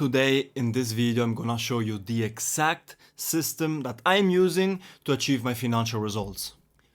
today in this video I'm gonna show you the exact system that I'm using to achieve my financial results.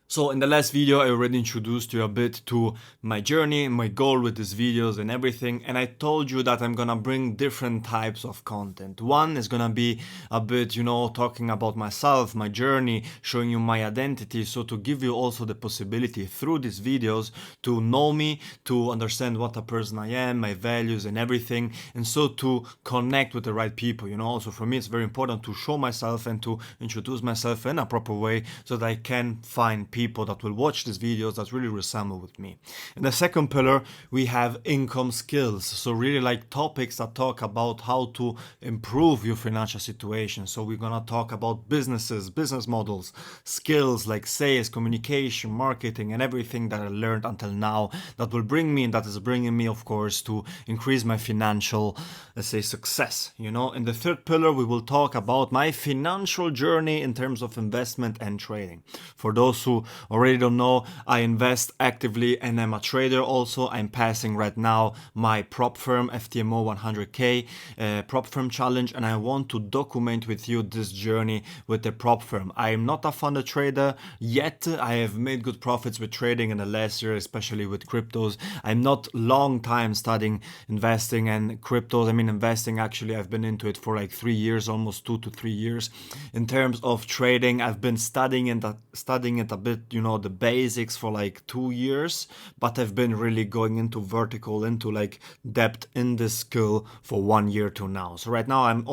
So in the last video I already introduced you a bit to my journey, my goal with these videos and everything, and I told you that I'm gonna bring different types of content. One is gonna be a bit, talking about myself, my journey, showing you my identity, so to give you also the possibility through these videos to know me, to understand what a person I am, my values and everything, and so to connect with the right people. Also for me it's very important to show myself and to introduce myself in a proper way so that I can find people that will watch these videos that really resemble with me. In the second pillar, we have income skills. So really like topics that talk about how to improve your financial situation. So we're gonna talk about businesses, business models, skills like sales, communication, marketing, and everything that I learned until now that will bring me, and that is bringing me, of course, to increase my financial, let's say, success. In the third pillar, we will talk about my financial journey in terms of investment and trading. For those who already don't know, I invest actively and I'm a trader also. I'm passing right now my prop firm FTMO 100k prop firm challenge, and I want to document with you this journey with the prop firm. I am not a funded trader yet. I have made good profits with trading in the last year, especially with cryptos. I'm not long time studying investing and cryptos. I mean investing, actually I've been into it for like 3 years, almost 2 to 3 years. In terms of trading, I've been studying it a bit, the basics for like 2 years, but I've been really going into vertical, into like depth in this skill for 1 year to now. So right now I'm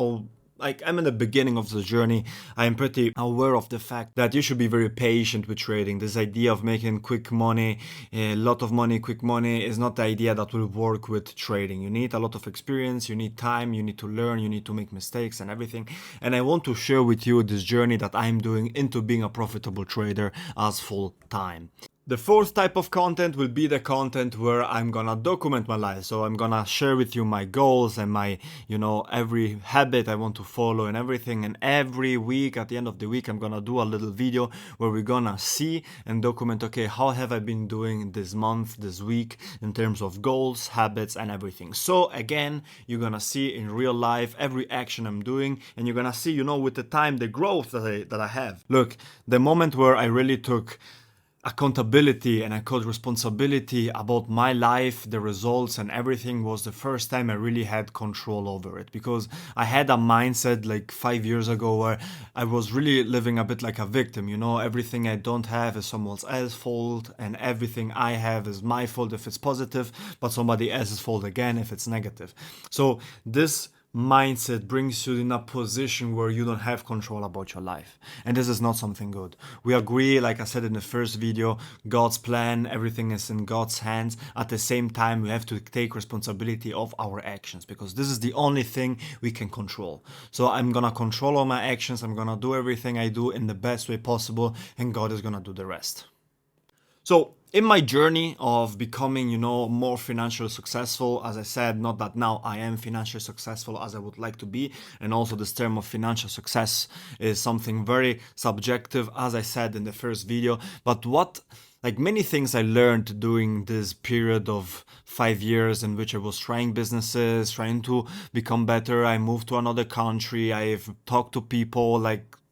in the beginning of the journey. I'm pretty aware of the fact that you should be very patient with trading. This idea of making quick money, a lot of money, quick money is not the idea that will work with trading. You need a lot of experience, you need time, you need to learn, you need to make mistakes and everything. And I want to share with you this journey that I'm doing into being a profitable trader as full time. The fourth type of content will be the content where I'm gonna document my life. So I'm gonna share with you my goals and my, every habit I want to follow and everything. And every week, at the end of the week, I'm gonna do a little video where we're gonna see and document, okay, how have I been doing this month, this week, in terms of goals, habits, and everything. So again, you're gonna see in real life every action I'm doing, and you're gonna see, with the time, the growth that I have. Look, the moment where I really took accountability and I called responsibility about my life, the results and everything was the first time I really had control over it, because I had a mindset like 5 years ago where I was really living a bit like a victim. Everything I don't have is someone else's fault, and everything I have is my fault if it's positive, but somebody else's fault again if it's negative. So this mindset brings you in a position where you don't have control about your life, and this is not something good. We agree, like I said in the first video, God's plan, everything is in God's hands. At the same time, we have to take responsibility of our actions, because this is the only thing we can control. So I'm gonna control all my actions, I'm gonna do everything I do in the best way possible, and God is gonna do the rest. So in my journey of becoming, more financially successful, as I said, not that now I am financially successful as I would like to be, and also this term of financial success is something very subjective, as I said in the first video, but many things I learned during this period of 5 years in which I was trying businesses, trying to become better. I moved to another country. I've talked to people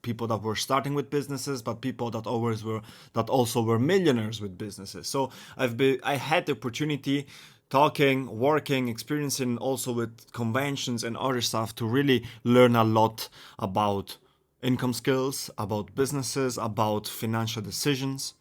people that were starting with businesses, but people that also were millionaires with businesses. So I had the opportunity talking, working, experiencing also with conventions and other stuff to really learn a lot about income skills, about businesses, about financial decisions,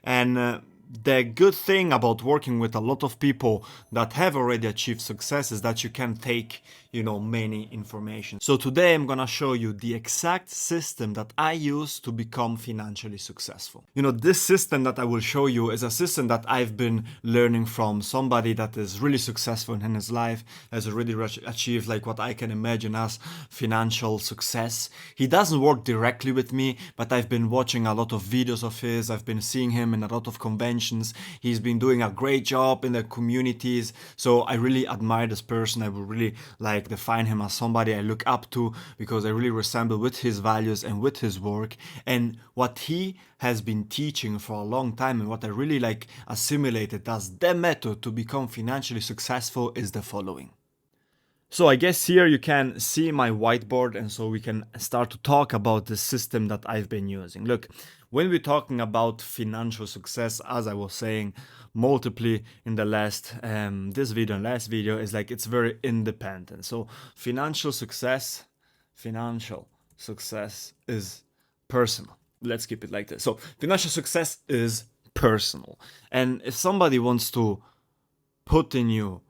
and the good thing about working with a lot of people that have already achieved success is that you can take, many information. So today I'm gonna show you the exact system that I use to become financially successful. This system that I will show you is a system that I've been learning from somebody that is really successful in his life, has already achieved like what I can imagine as financial success. He doesn't work directly with me, but I've been watching a lot of videos of his. I've been seeing him in a lot of conventions. He's been doing a great job in the communities. So I really admire this person. I would really define him as somebody I look up to, because I really resemble with his values and with his work and what he has been teaching for a long time, and what I really assimilated as the method to become financially successful is the following. So I guess here you can see my whiteboard, and so we can start to talk about the system that I've been using. Look, when we're talking about financial success, as I was saying multiply in the this video and last video, is like it's very independent. So financial success is personal. Let's keep it like this. So financial success is personal, and if somebody wants to put in you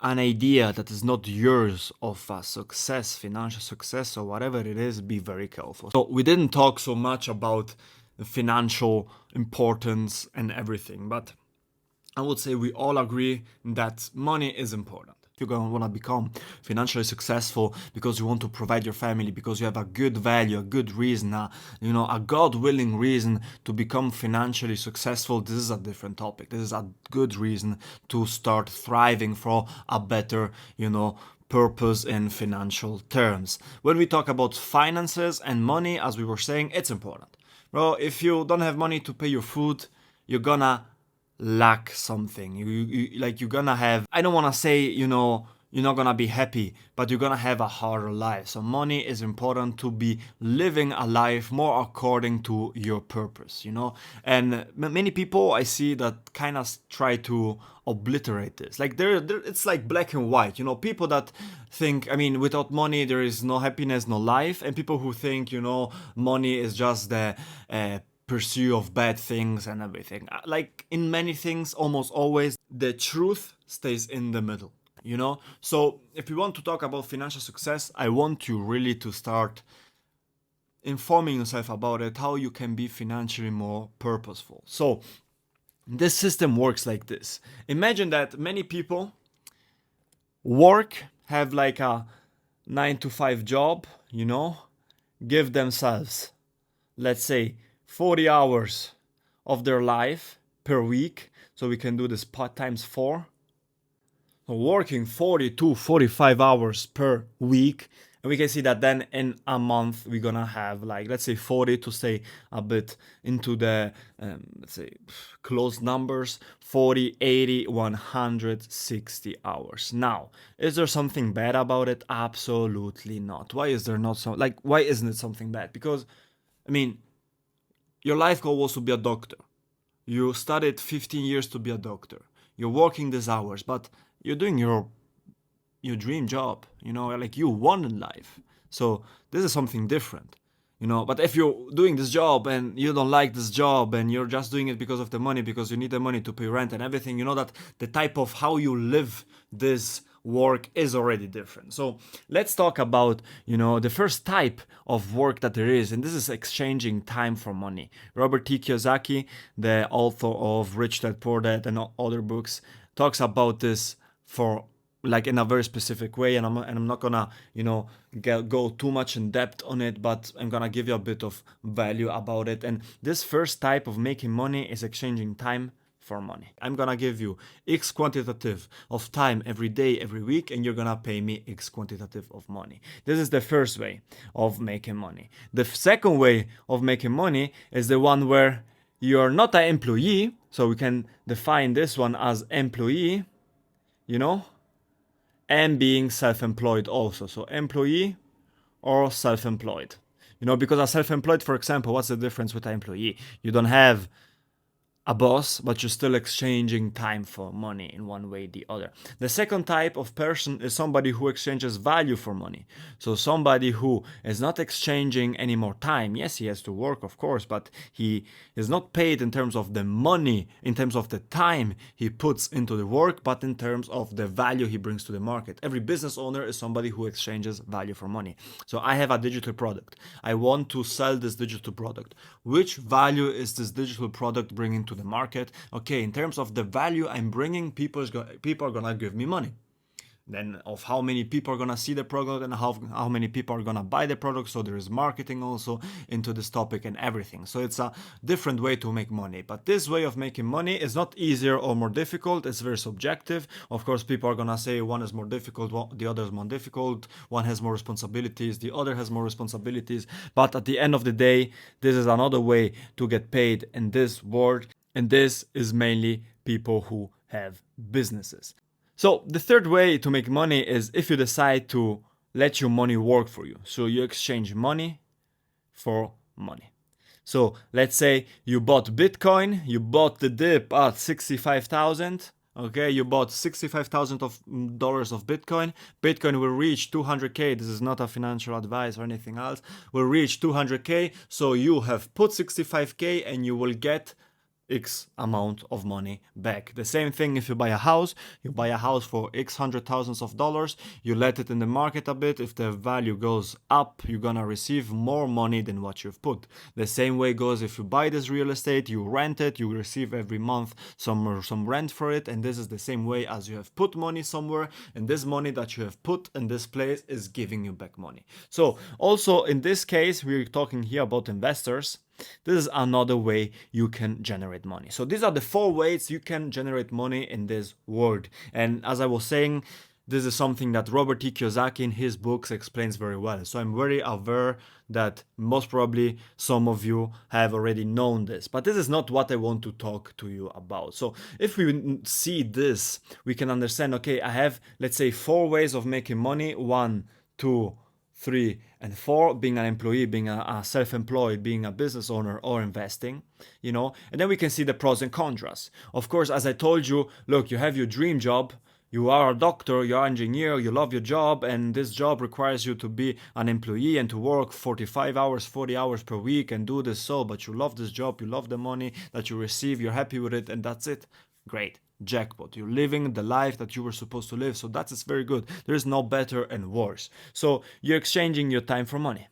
an idea that is not yours of a success, financial success, or whatever it is, be very careful. So we didn't talk so much about financial importance and everything, but I would say we all agree that money is important. You're going to want to become financially successful because you want to provide your family, because you have a good value, a good reason, a God-willing reason to become financially successful. This is a different topic. This is a good reason to start thriving for a better, purpose in financial terms. When we talk about finances and money, as we were saying, it's important. Bro, if you don't have money to pay your food, you're gonna lack something. You're gonna have, I don't want to say, you're not gonna be happy, but you're gonna have a harder life. So money is important to be living a life more according to your purpose, and many people I see that kind of try to obliterate this. Like it's like black and white, people that think, without money there is no happiness, no life, and people who think, money is just the pursuit of bad things and everything. Like in many things, almost always, the truth stays in the middle, So if we want to talk about financial success, I want you really to start informing yourself about it, how you can be financially more purposeful. So this system works like this. Imagine that many people have like a 9 to 5 job, give themselves, let's say, 40 hours of their life per week. So we can do this times 4. So working 40 to 45 hours per week. And we can see that then in a month, we're gonna have like, let's say 40 to say a bit into the, let's say close numbers, 40, 80, 160 hours. Now, is there something bad about it? Absolutely not. Why is there not why isn't it something bad? Because, your life goal was to be a doctor. You studied 15 years to be a doctor. You're working these hours, but you're doing your dream job, like you won in life. So this is something different, But if you're doing this job and you don't like this job and you're just doing it because of the money, because you need the money to pay rent and everything, that the type of how you live this work is already different. So let's talk about, the first type of work that there is, and this is exchanging time for money. Robert T. Kiyosaki, the author of Rich Dad Poor Dad and other books, talks about this for like in a very specific way, and I'm not gonna go too much in depth on it, but I'm gonna give you a bit of value about it. And this first type of making money is exchanging time for money. I'm gonna give you X quantitative of time every day, every week, and you're gonna pay me X quantitative of money. This is the first way of making money. The second way of making money is the one where you're not an employee, so we can define this one as employee, and being self-employed also. So employee or self-employed. Because a self-employed, for example, what's the difference with an employee? You don't have a boss, but you're still exchanging time for money in one way or the other. The second type of person is somebody who exchanges value for money. So somebody who is not exchanging any more time. Yes, he has to work, of course, but he is not paid in terms of the money, in terms of the time he puts into the work, but in terms of the value he brings to the market. Every business owner is somebody who exchanges value for money. So I have a digital product. I want to sell this digital product. Which value is this digital product bringing to the market? Okay, in terms of the value I'm bringing, people are gonna give me money. Then of how many people are gonna see the product and how many people are gonna buy the product. So there is marketing also into this topic and everything. So it's a different way to make money. But this way of making money is not easier or more difficult. It's very subjective. Of course, people are gonna say one is more difficult, the other is more difficult. One has more responsibilities, the other has more responsibilities. But at the end of the day, this is another way to get paid in this world. And this is mainly people who have businesses. So the third way to make money is if you decide to let your money work for you. So you exchange money for money. So let's say you bought Bitcoin, you bought the dip at 65,000. Okay, you bought $65,000 of Bitcoin. Bitcoin will reach 200K. This is not a financial advice or anything else. Will reach 200K. So you have put 65K and you will get X amount of money back. The same thing if you buy a house, you buy a house for X hundred thousands of dollars, you let it in the market a bit. If the value goes up, you're gonna receive more money than what you've put. The same way goes if you buy this real estate, you rent it, you receive every month some rent for it, and this is the same way as you have put money somewhere, and this money that you have put in this place is giving you back money. So also in this case, we're talking here about investors. This is another way you can generate money. So these are the 4 ways you can generate money in this world. And as I was saying, this is something that Robert T. Kiyosaki in his books explains very well. So I'm very aware that most probably some of you have already known this, but this is not what I want to talk to you about. So if we see this, we can understand, okay, I have, let's say, 4 ways of making money. 1, 2, 3, and 4, being an employee, being a self-employed, being a business owner, or investing, and then we can see the pros and cons. Of course, as I told you, look, you have your dream job, you are a doctor, you are an engineer, you love your job, and this job requires you to be an employee and to work 45 hours, 40 hours per week and do this, but you love this job, you love the money that you receive, you're happy with it, and that's it. Great. Jackpot. You're living the life that you were supposed to live. So that is very good. There is no better and worse. So you're exchanging your time for money.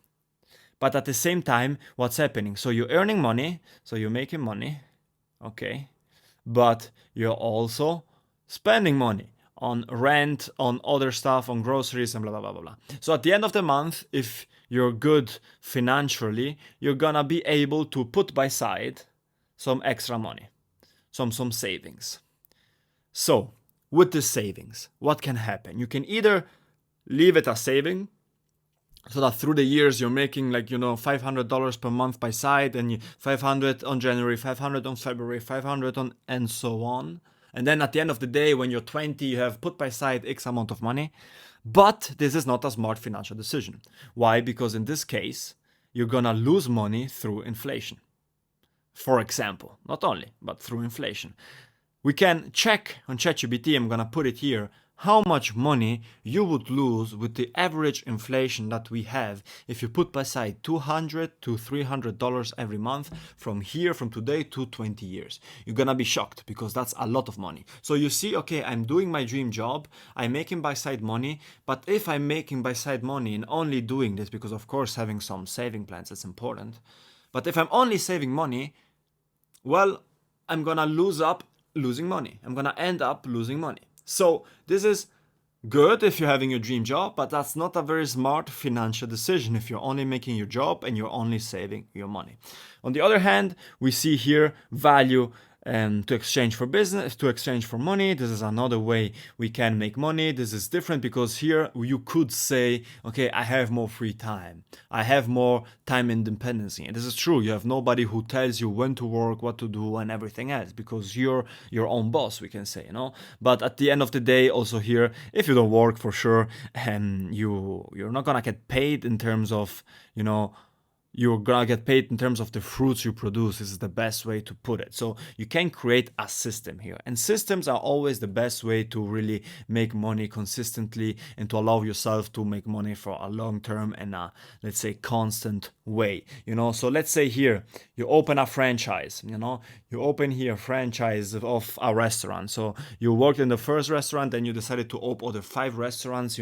But at the same time, what's happening? So you're earning money. So you're making money. Okay. But you're also spending money on rent, on other stuff, on groceries, and blah, blah, blah, blah, blah. So at the end of the month, if you're good financially, you're gonna be able to put by side some extra money, some savings. So, with the savings, what can happen? You can either leave it as saving, so that through the years you're making $500 per month by side, and 500 on January, 500 on February, 500 on, and so on. And then at the end of the day, when you're 20, you have put by side X amount of money. But this is not a smart financial decision. Why? Because in this case, you're gonna lose money through inflation. For example, not only, but through inflation. We can check on ChatGPT, I'm gonna put it here, how much money you would lose with the average inflation that we have if you put aside $200 to $300 every month from today to 20 years. You're gonna be shocked because that's a lot of money. So you see, okay, I'm doing my dream job, I'm making by side money, but if I'm making by side money and only doing this, because of course having some saving plans is important, but if I'm only saving money, well, I'm gonna losing money. I'm gonna end up losing money. So this is good if you're having your dream job, but that's not a very smart financial decision if you're only making your job and you're only saving your money. On the other hand, we see here value to exchange for business, to exchange for money. This is another way we can make money. This is different because here you could say, okay, I have more free time. I have more time independence. And this is true. You have nobody who tells you when to work, what to do, and everything else because you're your own boss, we can say, But at the end of the day, also here, if you don't work for sure, you're not gonna get paid in terms of, you're gonna get paid in terms of the fruits you produce. This is the best way to put it. So you can create a system here, and systems are always the best way to really make money consistently and to allow yourself to make money for a long term and a, let's say, constant way. So let's say here you open a franchise. You open here a franchise of a restaurant. So you worked in the first restaurant, and you decided to open other 5 restaurants.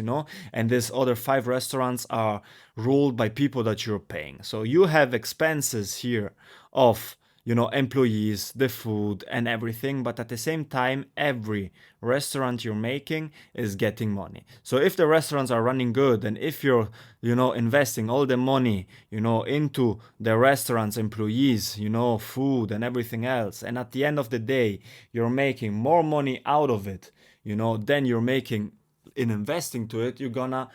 And these other 5 restaurants are ruled by people that you're paying. So you have expenses here of employees, the food and everything, but at the same time every restaurant you're making is getting money. So if the restaurants are running good, and if you're investing all the money into the restaurants, employees, food and everything else, and at the end of the day you're making more money out of it than you're making in investing to it, you're gonna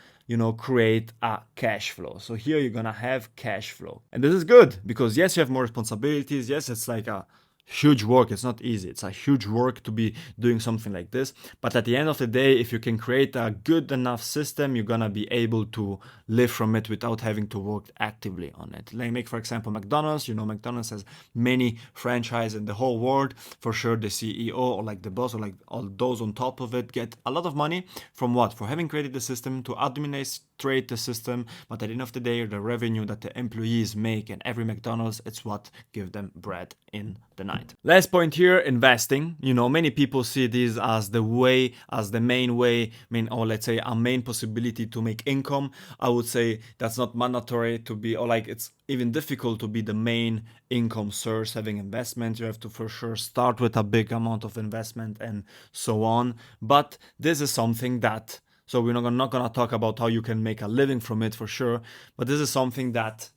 create a cash flow. So here you're gonna have cash flow, and this is good because yes, you have more responsibilities. Yes, it's like a huge work. It's not easy. It's a huge work to be doing something like this. But at the end of the day, if you can create a good enough system, you're gonna be able to live from it without having to work actively on it. Like, for example, McDonald's. You know, McDonald's has many franchises in the whole world. For sure, the CEO or like the boss or like all those on top of it get a lot of money from what? For having created the system to administrate the system. But at the end of the day, the revenue that the employees make in every McDonald's, it's what gives them bread in the night. Last point here, investing. You know, many people see this as the way, as the main way, or let's say a main possibility to make income. I would say that's not mandatory to be, or like it's even difficult to be the main income source having investment. You have to for sure start with a big amount of investment and so on. But this is something that, so we're not gonna talk about how you can make a living from it for sure, but this is something that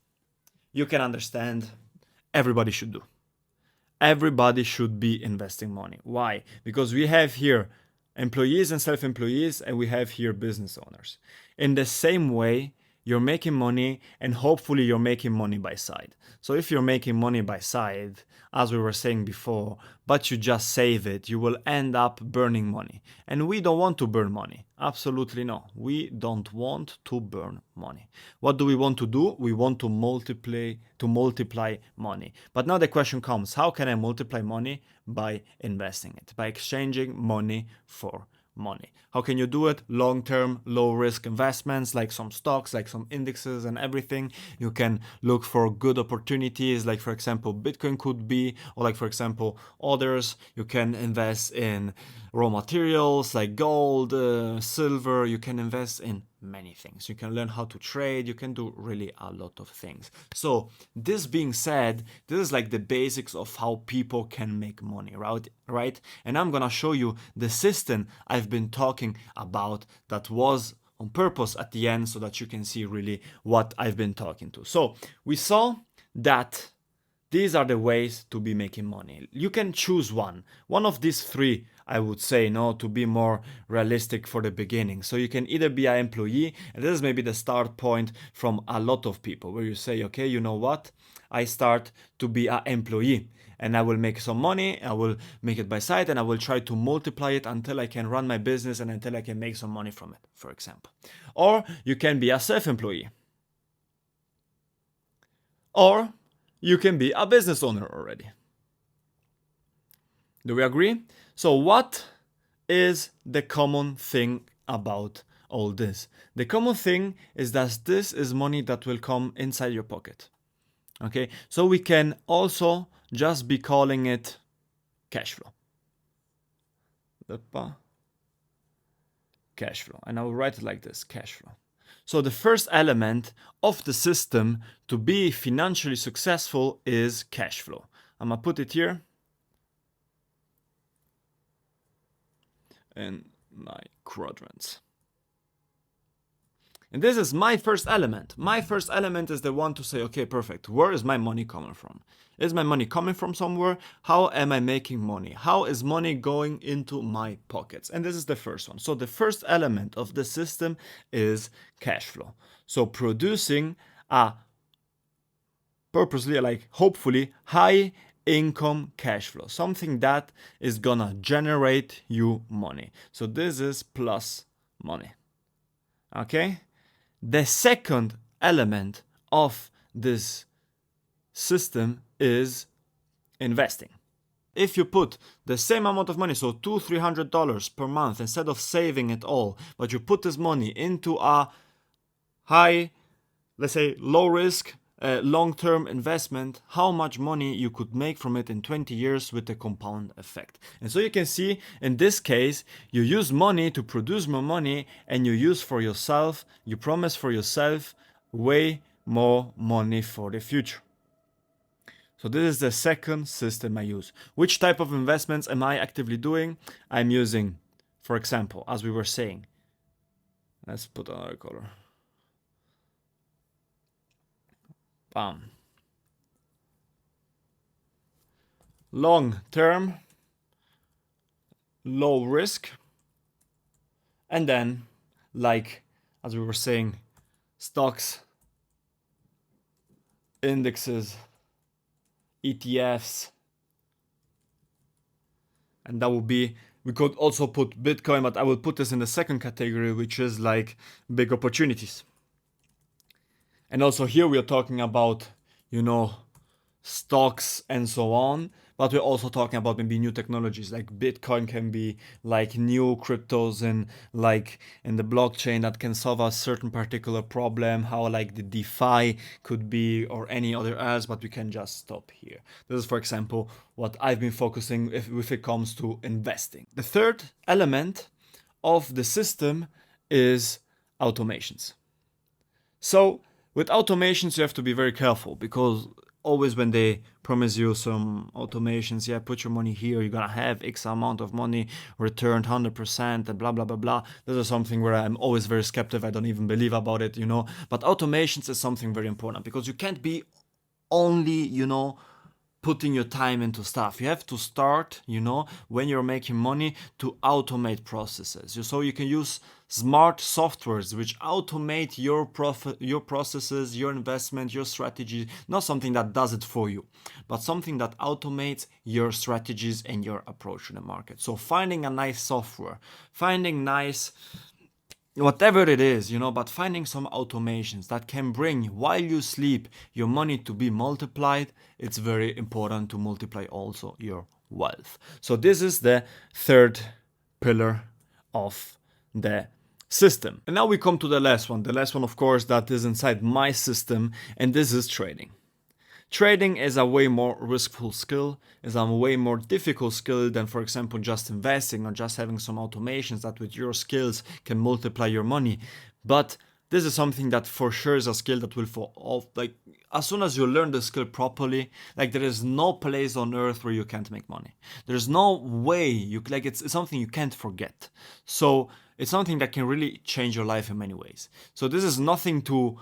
you can understand everybody should do. Everybody should be investing money. Why? Because we have here employees and self-employees, and we have here business owners. In the same way, you're making money, and hopefully you're making money by side. So if you're making money by side, as we were saying before, but you just save it, you will end up burning money. And we don't want to burn money. Absolutely no. We don't want to burn money. What do we want to do? We want to multiply money. But now the question comes, how can I multiply money? By investing it, by exchanging money for money. How can you do it? Long-term, low-risk investments like some stocks, like some indexes and everything. You can look for good opportunities like, for example, Bitcoin could be, or like, for example, others. You can invest in raw materials like gold, silver. You can invest in many things. You can learn how to trade. You can do really a lot of things. So this being said, this is like the basics of how people can make money, right? And I'm gonna show you the system I've been talking about that was on purpose at the end so that you can see really what I've been talking to. So we saw that these are the ways to be making money. You can choose one of these three, I would say, no, to be more realistic for the beginning. So you can either be an employee, and this is maybe the start point from a lot of people, where you say, okay, you know what, I start to be an employee, and I will make some money, I will make it by side, and I will try to multiply it until I can run my business and until I can make some money from it, for example. Or you can be a self-employee. Or you can be a business owner already. Do we agree? So what is the common thing about all this? The common thing is that this is money that will come inside your pocket. Okay, so we can also just be calling it cash flow. Cash flow. And I will write it like this, cash flow. So the first element of the system to be financially successful is cash flow. I'm gonna put it here in my quadrants. And this is my first element. My first element is the one to say, okay, perfect. Where is my money coming from? Is my money coming from somewhere? How am I making money? How is money going into my pockets? And this is the first one. So the first element of the system is cash flow. So producing a purposely, like hopefully, high income cash flow, something that is gonna generate you money. So this is plus money. Okay? The second element of this system is investing. If you put the same amount of money, so $200-300 per month, instead of saving it all, but you put this money into a high, let's say low risk, long-term investment, how much money you could make from it in 20 years with the compound effect. And so you can see in this case, you use money to produce more money, and you use for yourself, you promise for yourself way more money for the future. So this is the second system I use. Which type of investments am I actively doing? I'm using, for example, as we were saying, let's put another color. Bam. Long term, low risk, and then, like as we were saying, stocks, indexes, ETFs, And that would be, we could also put Bitcoin, but I will put this in the second category, which is like big opportunities. And also here we are talking about, stocks and so on, but we're also talking about maybe new technologies like Bitcoin can be like new cryptos and like in the blockchain that can solve a certain particular problem, how like the DeFi could be or any other else, but we can just stop here. This is, for example, what I've been focusing if it comes to investing. The third element of the system is automations. So with automations, you have to be very careful because always when they promise you some automations, yeah, put your money here, you're gonna have X amount of money returned 100% and blah, blah, blah, blah. This is something where I'm always very skeptical. I don't even believe about it, But automations is something very important because you can't be only, putting your time into stuff. You have to start, when you're making money to automate processes. So you can use smart softwares which automate your processes, your investment, your strategy. Not something that does it for you, but something that automates your strategies and your approach to the market. So finding a nice software, finding nice whatever it is, but finding some automations that can bring while you sleep your money to be multiplied, it's very important to multiply also your wealth. So this is the third pillar of the system. And now we come to the last one. The last one, of course, that is inside my system, and this is trading. Trading is a way more riskful skill, is a way more difficult skill than, for example, just investing or just having some automations that with your skills can multiply your money. But this is something that for sure is a skill that will fall off. Like as soon as you learn the skill properly, like there is no place on earth where you can't make money. There's no way it's something you can't forget. So it's something that can really change your life in many ways. So this is nothing to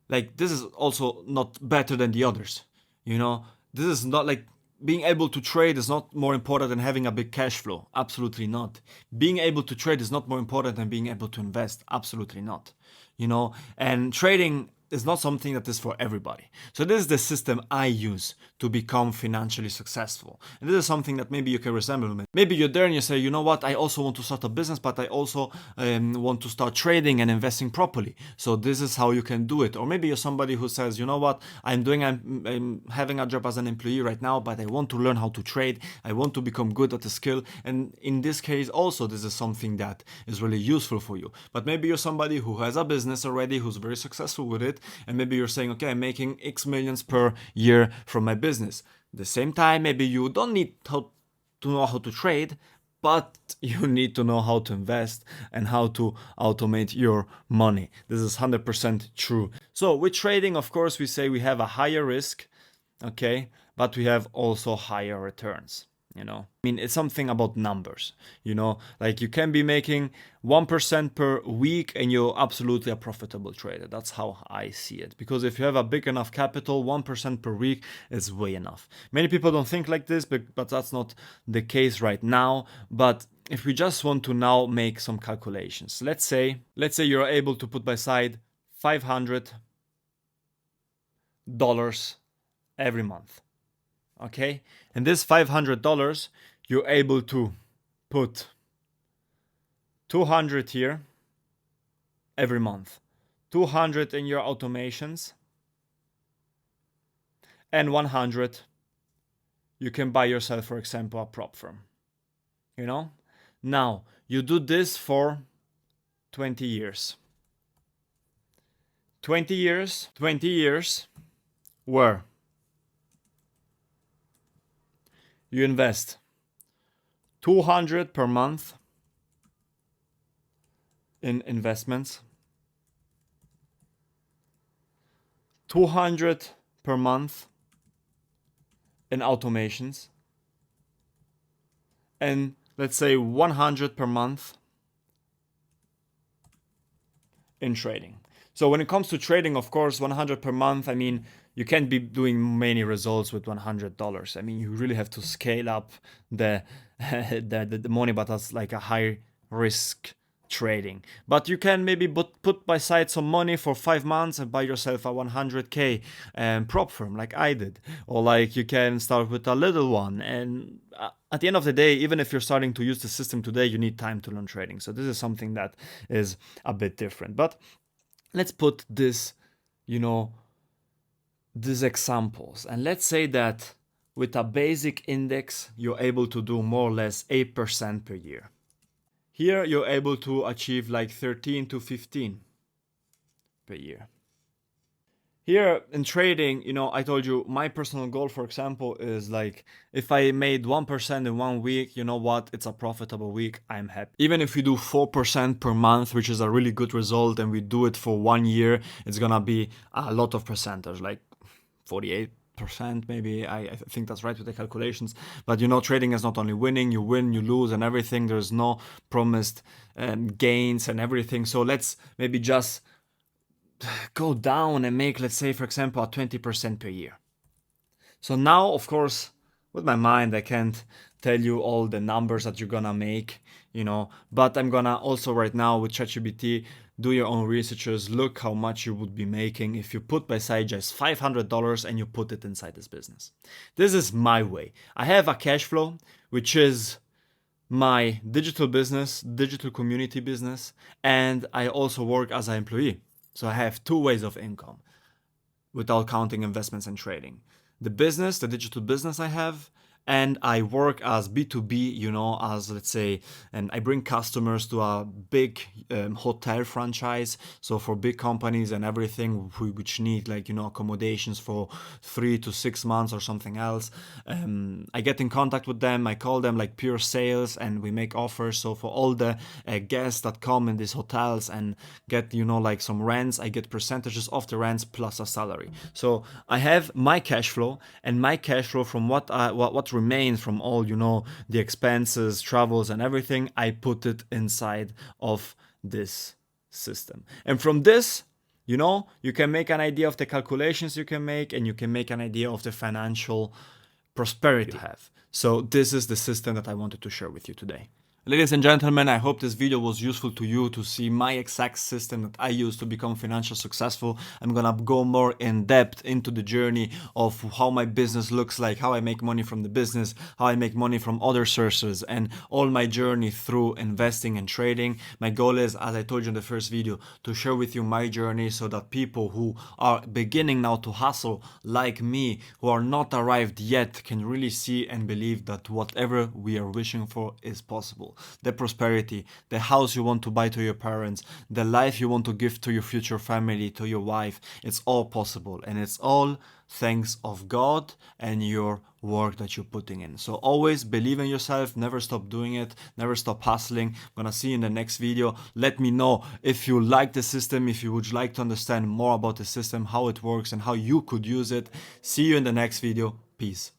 this is also not better than the others. This is not like being able to trade is not more important than having a big cash flow. Absolutely not. Being able to trade is not more important than being able to invest. Absolutely not. And trading is not something that is for everybody. So this is the system I use to become financially successful. And this is something that maybe you can resemble. Maybe you're there and you say, you know what, I also want to start a business, but I also want to start trading and investing properly. So this is how you can do it. Or maybe you're somebody who says, you know what, I'm having a job as an employee right now, but I want to learn how to trade. I want to become good at the skill. And in this case also, this is something that is really useful for you. But maybe you're somebody who has a business already, who's very successful with it, and maybe you're saying, okay, I'm making X millions per year from my business. At the same time, maybe you don't need to know how to trade, but you need to know how to invest and how to automate your money. This is 100% true. So with trading, of course, we say we have a higher risk, okay, but we have also higher returns. It's something about numbers, like you can be making 1% per week and you're absolutely a profitable trader. That's how I see it. Because if you have a big enough capital, 1% per week is way enough. Many people don't think like this, but that's not the case right now. But if we just want to now make some calculations, let's say you're able to put by side $500 every month. Okay, and this $500, you're able to put 200 here every month, 200 in your automations, and 100 you can buy yourself, for example, a prop firm. Now you do this for 20 years. 20 years where you invest 200 per month in investments, 200 per month in automations, and let's say 100 per month in trading. So when it comes to trading, of course, 100 per month, you can't be doing many results with $100. You really have to scale up the money, but that's like a high risk trading. But you can maybe put by side some money for 5 months and buy yourself a 100K prop firm like I did. Or like you can start with a little one and at the end of the day, even if you're starting to use the system today, you need time to learn trading. So this is something that is a bit different. But let's put this, these examples. And let's say that with a basic index, you're able to do more or less 8% per year. Here, you're able to achieve like 13 to 15 per year. Here in trading, I told you my personal goal, for example, is like if I made 1% in 1 week, you know what? It's a profitable week. I'm happy. Even if we do 4% per month, which is a really good result, and we do it for 1 year, it's gonna be a lot of percentage, like 48%, maybe. I think that's right with the calculations. But trading is not only winning, you win, you lose, and everything. There's no promised gains and everything. So let's maybe just go down and make, let's say, for example, a 20% per year. So now, of course, with my mind, I can't tell you all the numbers that you're gonna make, but I'm gonna also right now with ChatGPT do your own researches, look how much you would be making if you put beside just $500 and you put it inside this business. This is my way. I have a cash flow, which is my digital business, digital community business, and I also work as an employee. So I have 2 ways of income without counting investments and trading. The business, the digital business I have, and I work as B2B, as let's say, and I bring customers to a big hotel franchise. So for big companies and everything which need accommodations for 3 to 6 months or something else. I get in contact with them. I call them like pure sales, and we make offers. So for all the guests that come in these hotels and get some rents, I get percentages of the rents plus a salary. So I have my cash flow, and my cash flow from what remains from all the expenses, travels, and everything, I put it inside of this system. And from this, you can make an idea of the calculations you can make, and you can make an idea of the financial prosperity you have. So this is the system that I wanted to share with you today. Ladies and gentlemen, I hope this video was useful to you to see my exact system that I use to become financially successful. I'm gonna go more in depth into the journey of how my business looks like, how I make money from the business, how I make money from other sources, and all my journey through investing and trading. My goal is, as I told you in the first video, to share with you my journey so that people who are beginning now to hustle like me, who are not arrived yet, can really see and believe that whatever we are wishing for is possible. The prosperity, the house you want to buy to your parents, the life you want to give to your future family, to your wife, it's all possible, and it's all thanks of God and your work that you're putting in. So always believe in yourself, never stop doing it, never stop hustling. I'm gonna see you in the next video. Let me know if you like the system, if you would like to understand more about the system, how it works, and how you could use it. See you in the next video. Peace.